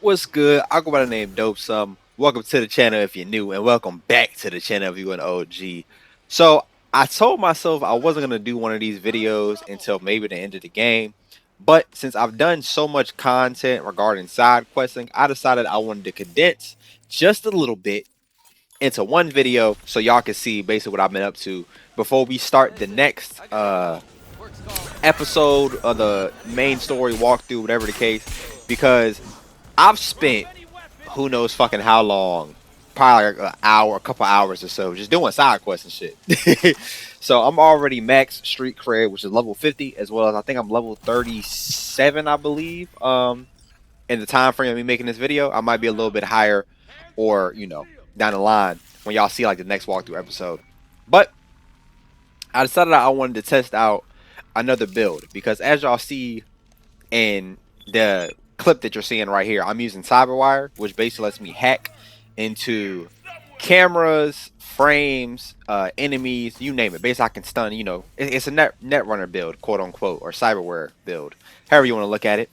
What's good? I go by the name DopeSomething. Welcome to the channel if you're new, and welcome back to the channel if you're an OG. So I told myself I wasn't gonna do one of these videos until maybe the end of the game, but since I've done so much content regarding side questing, I decided I wanted to condense just a little bit into one video so y'all can see basically what I've been up to before we start the next episode of the main story walkthrough, whatever the case, because I've spent who knows fucking how long, probably like an hour, a couple hours or so, just doing side quests and shit. So I'm already max street cred, which is level 50, as well as I think I'm level 37, I believe. In the time frame of me making this video, I might be a little bit higher, or down the line when y'all see like the next walkthrough episode. But I decided I wanted to test out another build because as y'all see in the clip that you're seeing right here, I'm using Cyberwire, which basically lets me hack into cameras, frames, enemies, you name it. Basically, I can stun. It's a net runner build, quote unquote, or cyberware build, however you want to look at it.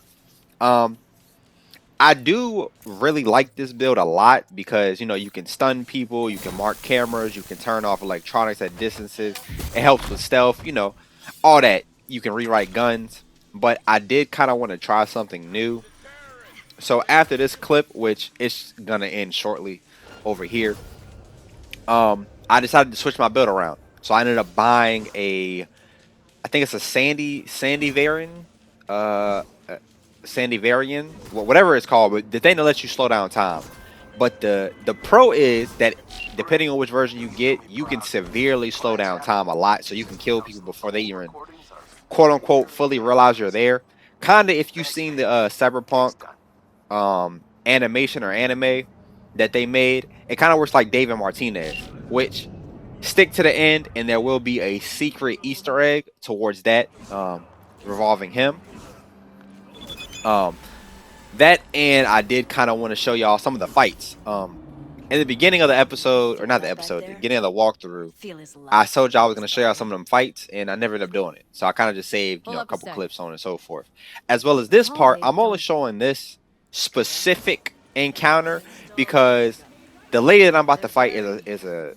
I do really like this build a lot because you can stun people, you can mark cameras, you can turn off electronics at distances. It helps with stealth, all that. You can rewrite guns, but I did kind of want to try something new. So after this clip, which is gonna end shortly over here, I decided to switch my build around. So I ended up buying I think it's a Sandy Varian, Sandy Varian, whatever it's called, but the thing that lets you slow down time. But the pro is that depending on which version you get, you can severely slow down time a lot, so you can kill people before they even quote unquote fully realize you're there. Kinda if you've seen the Cyberpunk animation or anime that they made, it kind of works like David Martinez, which stick to the end, and there will be a secret Easter egg towards that revolving him. That and I did kind of want to show y'all some of the fights. In the beginning of the episode, or not the episode, the beginning of the walkthrough, I told y'all I was going to show y'all some of them fights, and I never ended up doing it. So I kind of just saved, a couple clips on and so forth. As well as this part, I'm only showing this specific encounter because the lady that I'm about to fight is a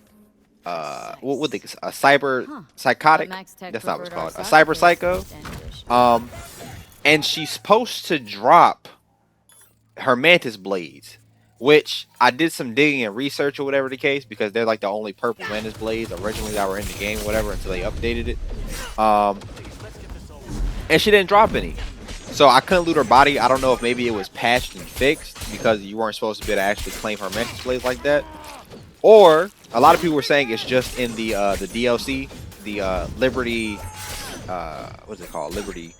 what would they a cyber psychotic? That's not what it's called. A cyber psycho. And she's supposed to drop her mantis blades, which I did some digging and research or whatever the case, because they're like the only purple mantis blades originally that were in the game, whatever, until they updated it. And she didn't drop any. So I couldn't loot her body. I don't know if maybe it was patched and fixed because you weren't supposed to be able to actually claim her mantis blades like that. Or a lot of people were saying it's just in the DLC, the Liberty, what's it called? Liberty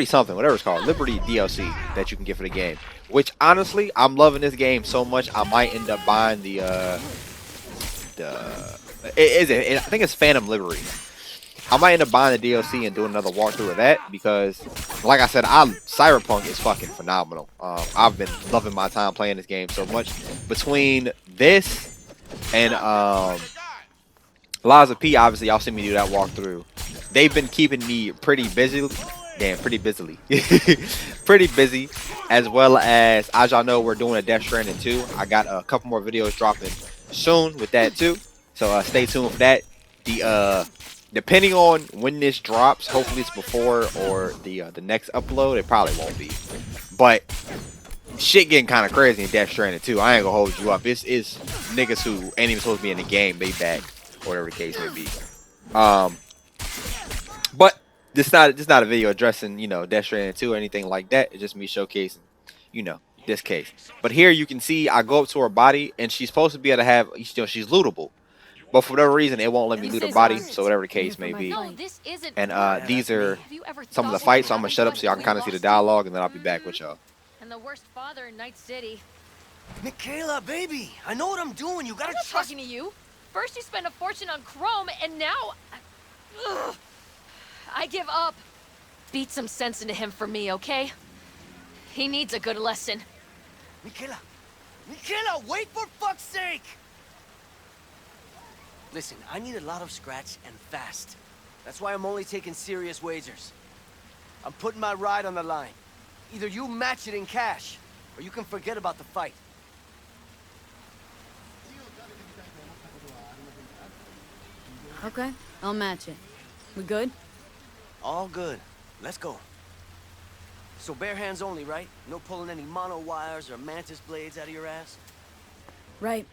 something, whatever it's called, Liberty DLC that you can get for the game. Which honestly, I'm loving this game so much, I might end up buying I think it's Phantom Liberty. I might end up buying the DLC and doing another walkthrough of that because, like I said, Cyberpunk is fucking phenomenal. I've been loving my time playing this game so much. Between this and Liza P, obviously, y'all see me do that walkthrough. They've been keeping me pretty busy. Damn, pretty busily. Pretty busy. As well as y'all know, we're doing a Death Stranding 2. I got a couple more videos dropping soon with that too. So stay tuned for that. Depending on when this drops, hopefully it's before or the next upload. It probably won't be. But shit getting kind of crazy in Death Stranding 2. I ain't gonna hold you up. It's niggas who ain't even supposed to be in the game. They back, whatever the case may be. But this not a video addressing Death Stranding 2 or anything like that. It's just me showcasing this case. But here you can see I go up to her body and she's supposed to be able to have she's lootable. But for whatever reason, it won't let me loot her body, so whatever the case may be. And these are some of the fights, so I'm going to shut up so y'all can kind of see the dialogue, and then I'll be back with y'all. And the worst father in Night City. Michaela, baby, I know what I'm doing. You gotta I'm not trust talking to you. First you spend a fortune on chrome, and now... Ugh. I give up. Beat some sense into him for me, okay? He needs a good lesson. Michaela, wait for fuck's sake! Listen, I need a lot of scratch and fast. That's why I'm only taking serious wagers. I'm putting my ride on the line. Either you match it in cash, or you can forget about the fight. Okay, I'll match it. We good? All good. Let's go. So bare hands only, right? No pulling any mono wires or mantis blades out of your ass? Right.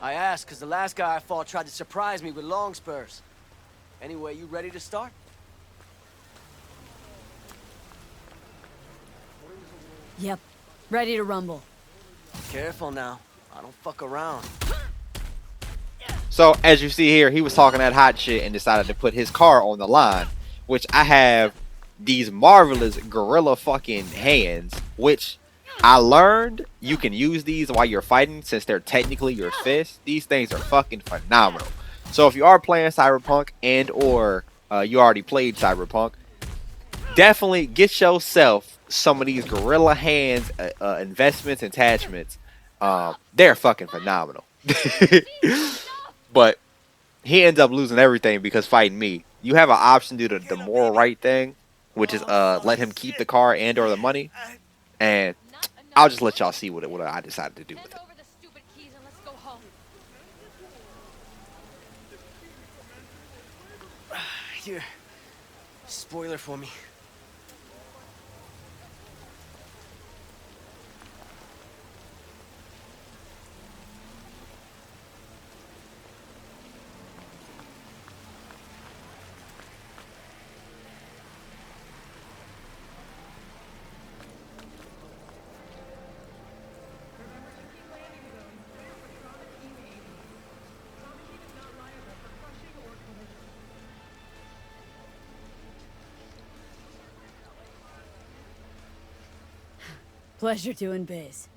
I asked because the last guy I fought tried to surprise me with long spurs. Anyway, you ready to start? Yep. Ready to rumble. Careful now. I don't fuck around. So as you see here, he was talking that hot shit and decided to put his car on the line, which I have these marvelous gorilla fucking hands, which I learned you can use these while you're fighting since they're technically your fists. These things are fucking phenomenal. So if you are playing Cyberpunk and or you already played Cyberpunk, definitely get yourself some of these gorilla hands investments, attachments. They're fucking phenomenal. But he ends up losing everything because fighting me. You have an option to do the moral right thing, which is let him keep the car and or the money. And I'll just let y'all see what I decided to do with it. Over the stupid keys and let's go home. Here. Spoiler for me. Pleasure doing biz.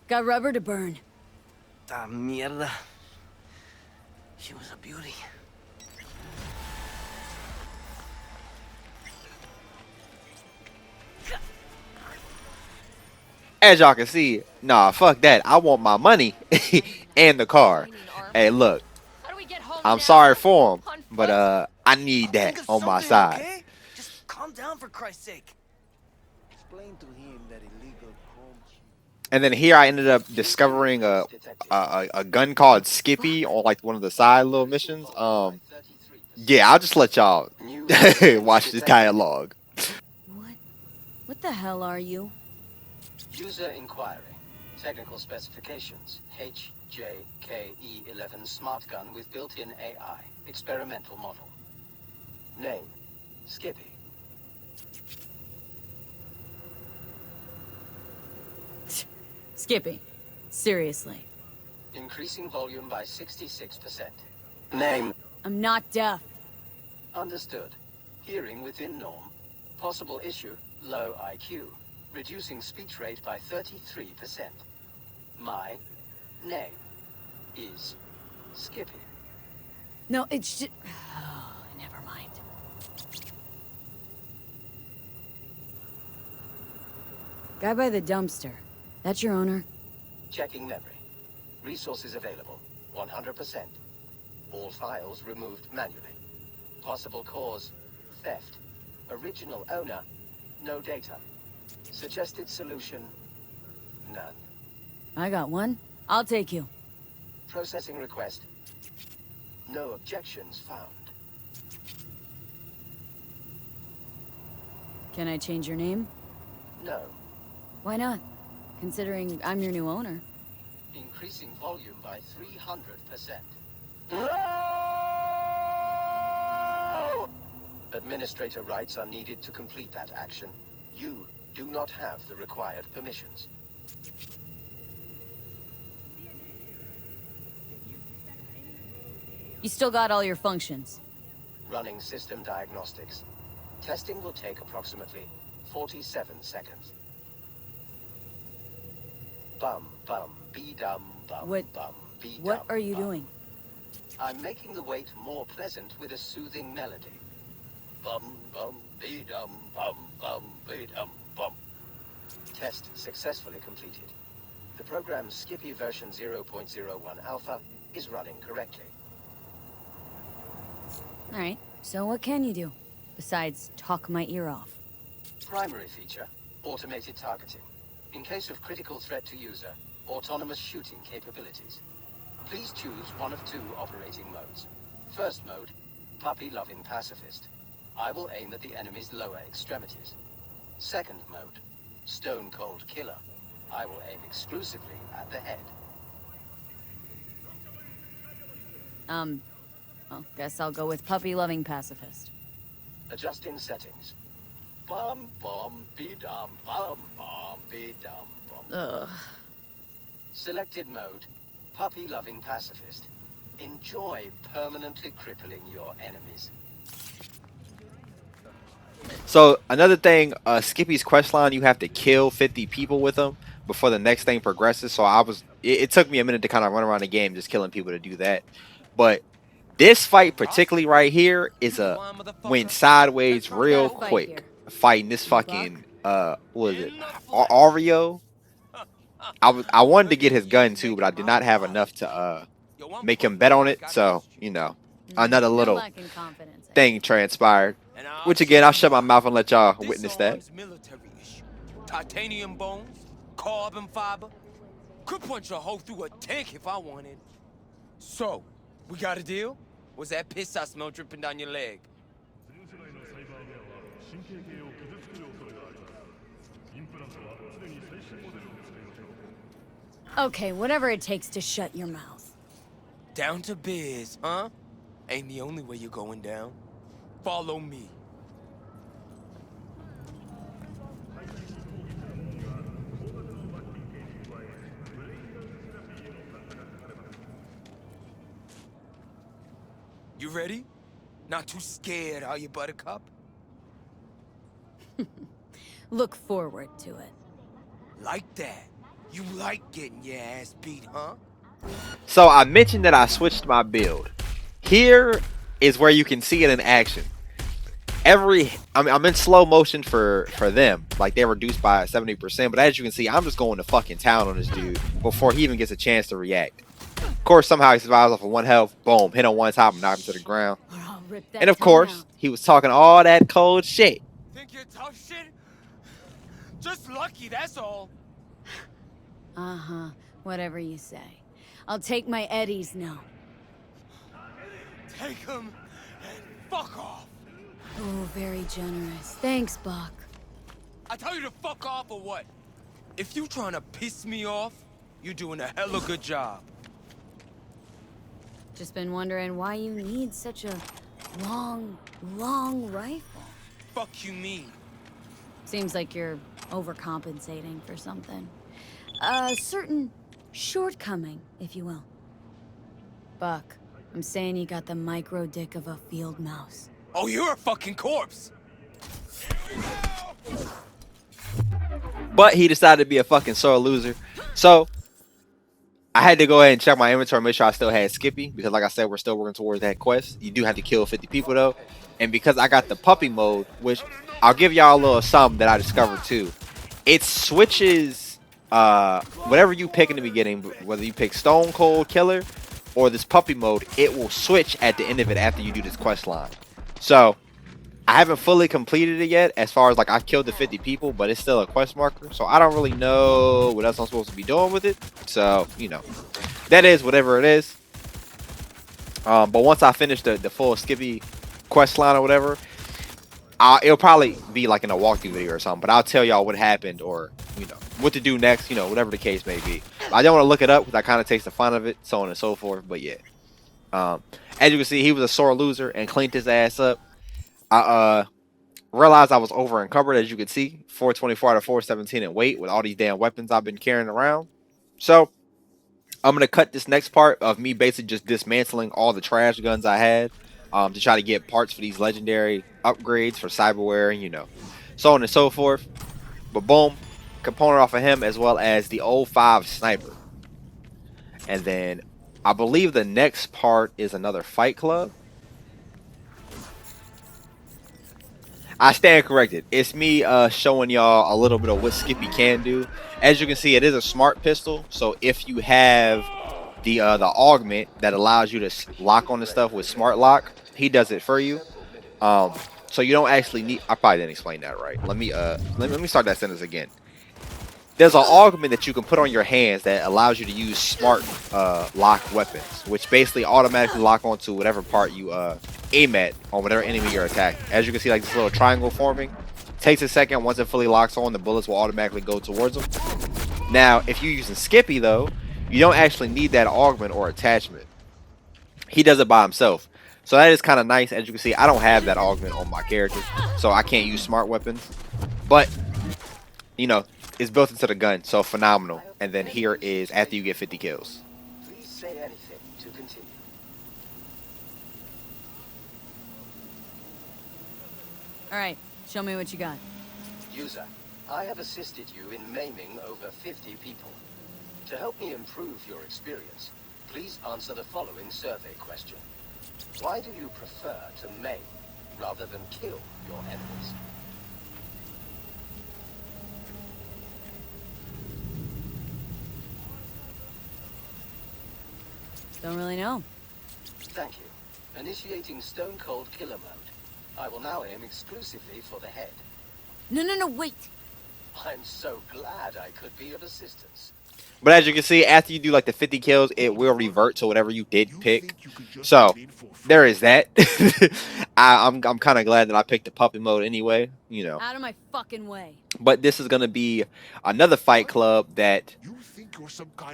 Got rubber to burn. Ah, mierda. She was a beauty. As y'all can see, nah, fuck that. I want my money and the car. Hey, look, How do we get home I'm now? sorry for him, On but foot? I need that Think of on my something, side. okay? Just calm down for Christ's sake. Explain to him that illegal chrome. And then here I ended up discovering a gun called Skippy on like one of the side little missions. Yeah, I'll just let y'all watch the dialogue. What the hell are you? User inquiry. Technical specifications. HJKE11 smart gun with built-in AI. Experimental model. Name. Skippy. Skippy. Seriously. Increasing volume by 66%. Name. I'm not deaf. Understood. Hearing within norm. Possible issue. Low IQ. Reducing speech rate by 33%. My name is Skippy. No, it's just... Oh, never mind. Guy by the dumpster. That's your owner? Checking memory. Resources available. 100%. All files removed manually. Possible cause. Theft. Original owner. No data. Suggested solution. None. I got one. I'll take you. Processing request. No objections found. Can I change your name? No. Why not? Considering I'm your new owner. Increasing volume by 300%. Administrator rights are needed to complete that action. You do not have the required permissions. You still got all your functions. Running system diagnostics. Testing will take approximately 47 seconds. Bum bum be dum bum What- bum be What dum, are you bum. doing? I'm making the wait more pleasant with a soothing melody. Bum bum be dum bum bum be dum bum. Test successfully completed. The program's Skippy version 0.01 alpha is running correctly. Alright, so what can you do? Besides talk my ear off. Primary feature, automated targeting. In case of critical threat to user, autonomous shooting capabilities. Please choose one of 2 operating modes. First mode, puppy-loving pacifist. I will aim at the enemy's lower extremities. Second mode, stone-cold killer. I will aim exclusively at the head. Well, guess I'll go with puppy-loving pacifist. Adjusting settings. Bum bum be dum bum bum be dum bum. Ugh. Selected mode, puppy-loving pacifist. Enjoy permanently crippling your enemies. So another thing, Skippy's questline, you have to kill 50 people with him before the next thing progresses. So it took me a minute to kind of run around the game just killing people to do that. But this fight particularly right here is went sideways real quick. Fighting this fucking what was it, Arroyo? I wanted to get his gun too, but I did not have enough to make him bet on it. So you know, another little thing transpired. Which again, I'll shut my mouth and let y'all witness that. Titanium bones, carbon fiber. Could punch a hole through a tank if I wanted. So, we got a deal? Was that piss I smell dripping down your leg? Okay, whatever it takes to shut your mouth. Down to biz, huh? Ain't the only way you're going down. Follow me. You ready? Not too scared, are you, Buttercup? Look forward to it. Like that. You like getting your ass beat, huh? So I mentioned that I switched my build. Here is where you can see it in action. I'm in slow motion for them, like they're reduced by 70%, but as you can see, I'm just going to fucking town on this dude before he even gets a chance to react. Of course, somehow he survives off of 1 health. Boom, hit on one top and knock him to the ground. And of course, he was talking all that cold shit. Think you're tough shit? Just lucky, that's all. Uh-huh, whatever you say. I'll take my eddies now. Take him and fuck off. Oh, very generous. Thanks, Buck. I tell you to fuck off or what? If you trying to piss me off, you're doing a hella good job. Just been wondering why you need such a long rifle. Fuck you mean? Seems like you're overcompensating for something. A certain shortcoming, if you will. Buck, I'm saying you got the micro dick of a field mouse. Oh, you're a fucking corpse. But he decided to be a fucking sore loser. So I had to go ahead and check my inventory, make sure I still had Skippy, because like I said, we're still working towards that quest. You do have to kill 50 people though. And because I got the puppy mode, which I'll give y'all a little something that I discovered too. It switches whatever you pick in the beginning, whether you pick Stone Cold Killer or this puppy mode, it will switch at the end of it after you do this quest line. So I haven't fully completed it yet, as far as like I've killed the 50 people, but it's still a quest marker. So I don't really know what else I'm supposed to be doing with it. So, you know, that is whatever it is. But once I finish the full Skippy quest line or whatever, it'll probably be like in a walkthrough video or something. But I'll tell y'all what happened, or, you know, what to do next, you know, whatever the case may be. I don't want to look it up because that kind of takes the fun of it, so on and so forth. But yeah, as you can see, he was a sore loser and cleaned his ass up. I realized I was over encumbered, as you can see, 424 out of 417 in weight with all these damn weapons I've been carrying around. So I'm going to cut this next part of me basically just dismantling all the trash guns I had to try to get parts for these legendary upgrades for cyberware and, you know, so on and so forth. But boom, component off of him, as well as the 05 sniper. And then I believe the next part is another fight club. I stand corrected. It's me showing y'all a little bit of what Skippy can do. As you can see, it is a smart pistol. So if you have the augment that allows you to lock on the stuff with smart lock, he does it for you. So you don't actually need. I probably didn't explain that right. Let me start that sentence again. There's an augment that you can put on your hands that allows you to use smart lock weapons, which basically automatically lock onto whatever part you aim at on whatever enemy you're attacking. As you can see, like this little triangle forming. Takes a second. Once it fully locks on, the bullets will automatically go towards them. Now, if you're using Skippy, though, you don't actually need that augment or attachment. He does it by himself. So that is kind of nice. As you can see, I don't have that augment on my character, so I can't use smart weapons. But, you know, it's built into the gun, so phenomenal. And then here is after you get 50 kills. Please say anything to continue. All right, show me what you got. User, I have assisted you in maiming over 50 people. To help me improve your experience, please answer the following survey question. Why do you prefer to maim rather than kill your enemies? Don't really know. Thank you. Initiating Stone Cold Killer mode. I will now aim exclusively for the head. No, wait. I'm so glad I could be of assistance. But as you can see, after you do like the 50 kills, it will revert to whatever you did pick. So there is that. I'm kind of glad that I picked the puppy mode anyway, you know. Out of my fucking way. But this is gonna be another fight club that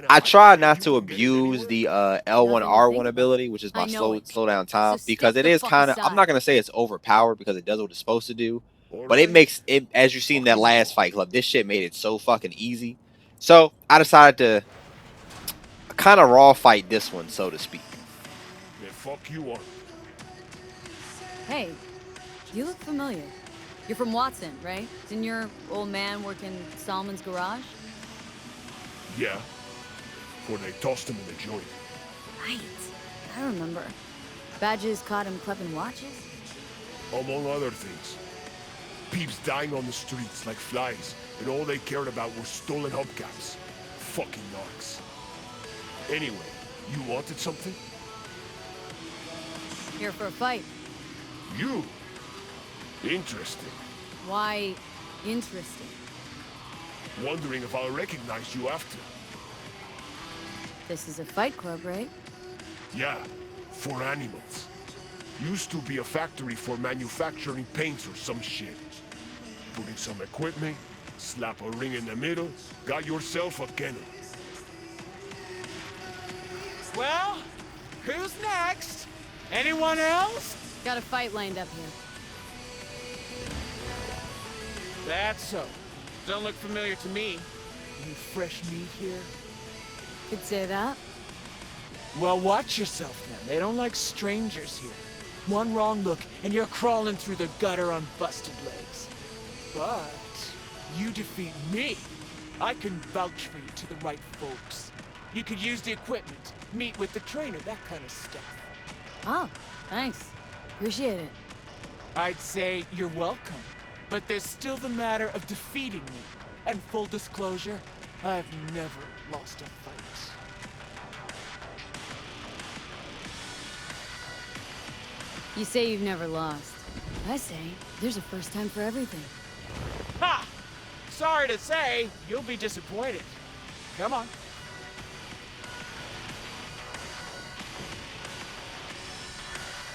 I try not to abuse the L1R1 ability, which is my slow down time, because it is kind of, I'm not gonna say it's overpowered because it does what it's supposed to do, but it makes it, as you've seen in that last fight club, this shit made it so fucking easy. So I decided to kind of raw fight this one, so to speak. Yeah, fuck you up. Hey, you look familiar. You're from Watson, right? Didn't your old man work in Salmon's garage? Yeah. Before they tossed him in the joint. Right. I remember. Badges caught him clipping watches? Among other things. Peeps dying on the streets like flies, and all they cared about were stolen hubcaps. Fucking narcs. Anyway, you wanted something? Here for a fight. You? Interesting. Why interesting? Wondering if I'll recognize you after. This is a fight club, right? Yeah, for animals. Used to be a factory for manufacturing paints or some shit. Put in some equipment, slap a ring in the middle, got yourself a kennel. Well, who's next? Anyone else? Got a fight lined up here. That's so. Don't look familiar to me. Any fresh meat here? Could say that. Well, watch yourself then. They don't like strangers here. One wrong look, and you're crawling through the gutter on busted legs. But you defeat me, I can vouch for you to the right folks. You could use the equipment, meet with the trainer, that kind of stuff. Oh, thanks. Appreciate it. I'd say you're welcome. But there's still the matter of defeating me. And full disclosure, I've never lost a fight. You say you've never lost. I say there's a first time for everything. Ha! Sorry to say, you'll be disappointed. Come on.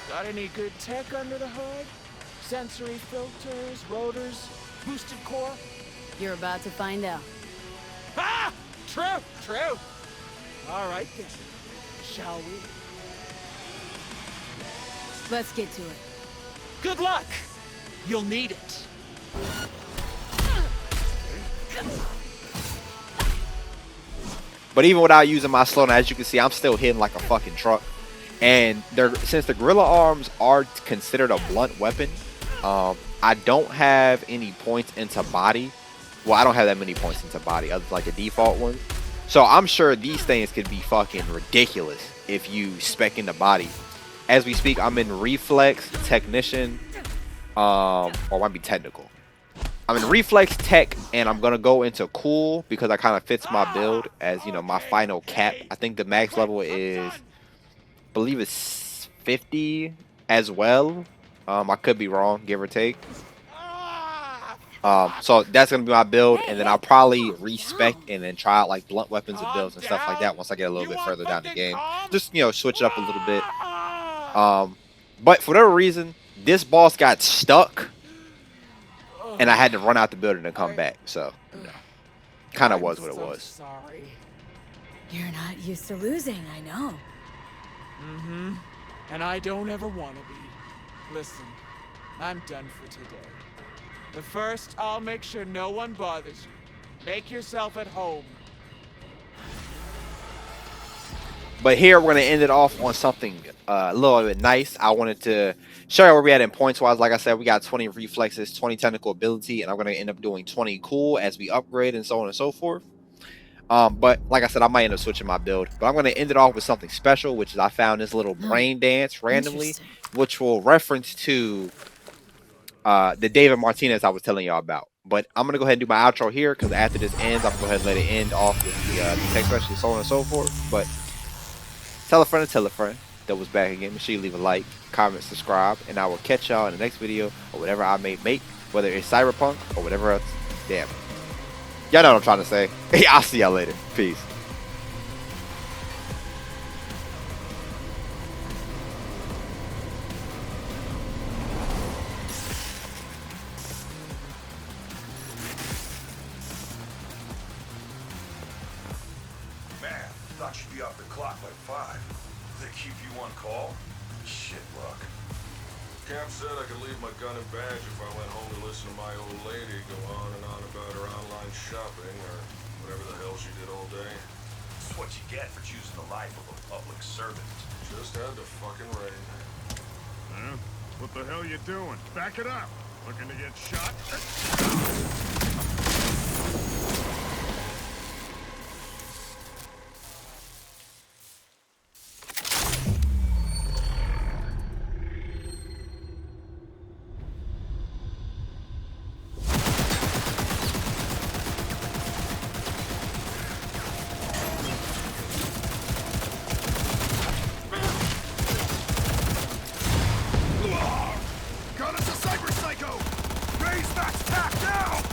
Got any good tech under the hood? Sensory filters, rotors, boosted core? You're about to find out. Ah! True, true. All right then. Shall we? Let's get to it. Good luck! You'll need it. But even without using my slowdown, as you can see, I'm still hitting like a fucking truck. And since the gorilla arms are considered a blunt weapon, I don't have any points into body. Well, I don't have that many points into body, other than like the default one. So I'm sure these things could be fucking ridiculous if you spec into body. As we speak, I'm in reflex, technician, or it might be technical. I'm in reflex, tech, and I'm gonna go into cool because that kind of fits my build as, you know, my final cap. I think the max level is, I believe it's 50 as well. I could be wrong, give or take. So that's gonna be my build, and then I'll probably respec and then try out like blunt weapons and builds and stuff like that once I get a little bit further down the game. Just switch it up a little bit. But for whatever reason, this boss got stuck, and I had to run out the building and come back. So, kind of was what it was. Sorry. You're not used to losing, I know. Mm-hmm. And I don't ever want to be. Listen, I'm done for today. But first, I'll make sure no one bothers you. Make yourself at home. But here we're gonna end it off on something a little bit nice. I wanted to show you where we at in points wise. Like I said, we got 20 reflexes, 20 technical ability, and I'm gonna end up doing 20 cool as we upgrade and so on and so forth. But like I said, I might end up switching my build. But I'm gonna end it off with something special, which is I found this little brain dance randomly, which will reference to the David Martinez I was telling y'all about. But I'm gonna go ahead and do my outro here because after this ends, I'm gonna go ahead and let it end off with the text message and so on and so forth. But tell a friend that was back again. Make sure you leave a like, comment, subscribe, and I will catch y'all in the next video or whatever I may make, whether it's Cyberpunk or whatever else. Damn. Y'all know what I'm trying to say. I'll see y'all later. Peace. Man, thought you'd be off the clock by 5. They keep you on call? Shit luck. Camp said I could leave my gun and badge if I went home to listen to my old lady go on and on about her online shopping or whatever the hell she did all day. It's what you get for choosing the life of a public servant. Just had to fucking rain. Huh? What the hell you doing? Back it up! Looking to get shot? Gun is a CyberPsycho! Raise max tack now!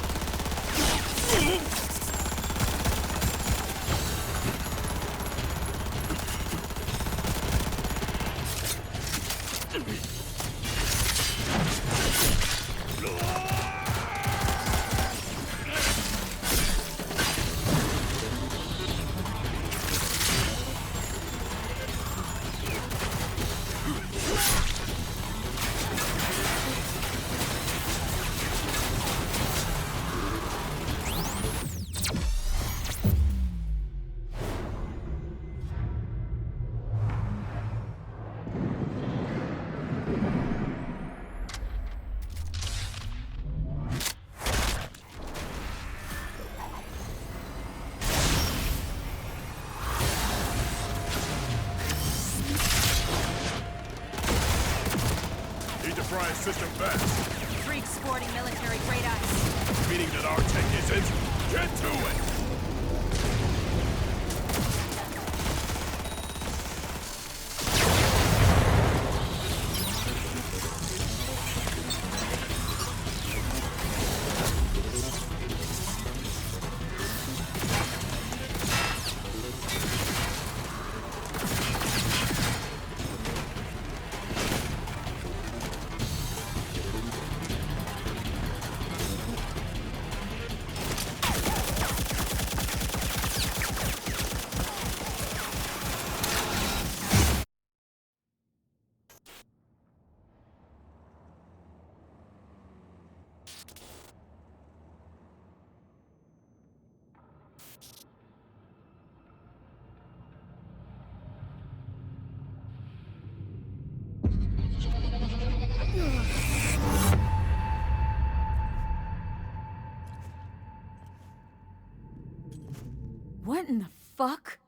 Enterprise system best. Freak sporting military great eyes. Meaning that our tech isn't. Get to it! What in the fuck?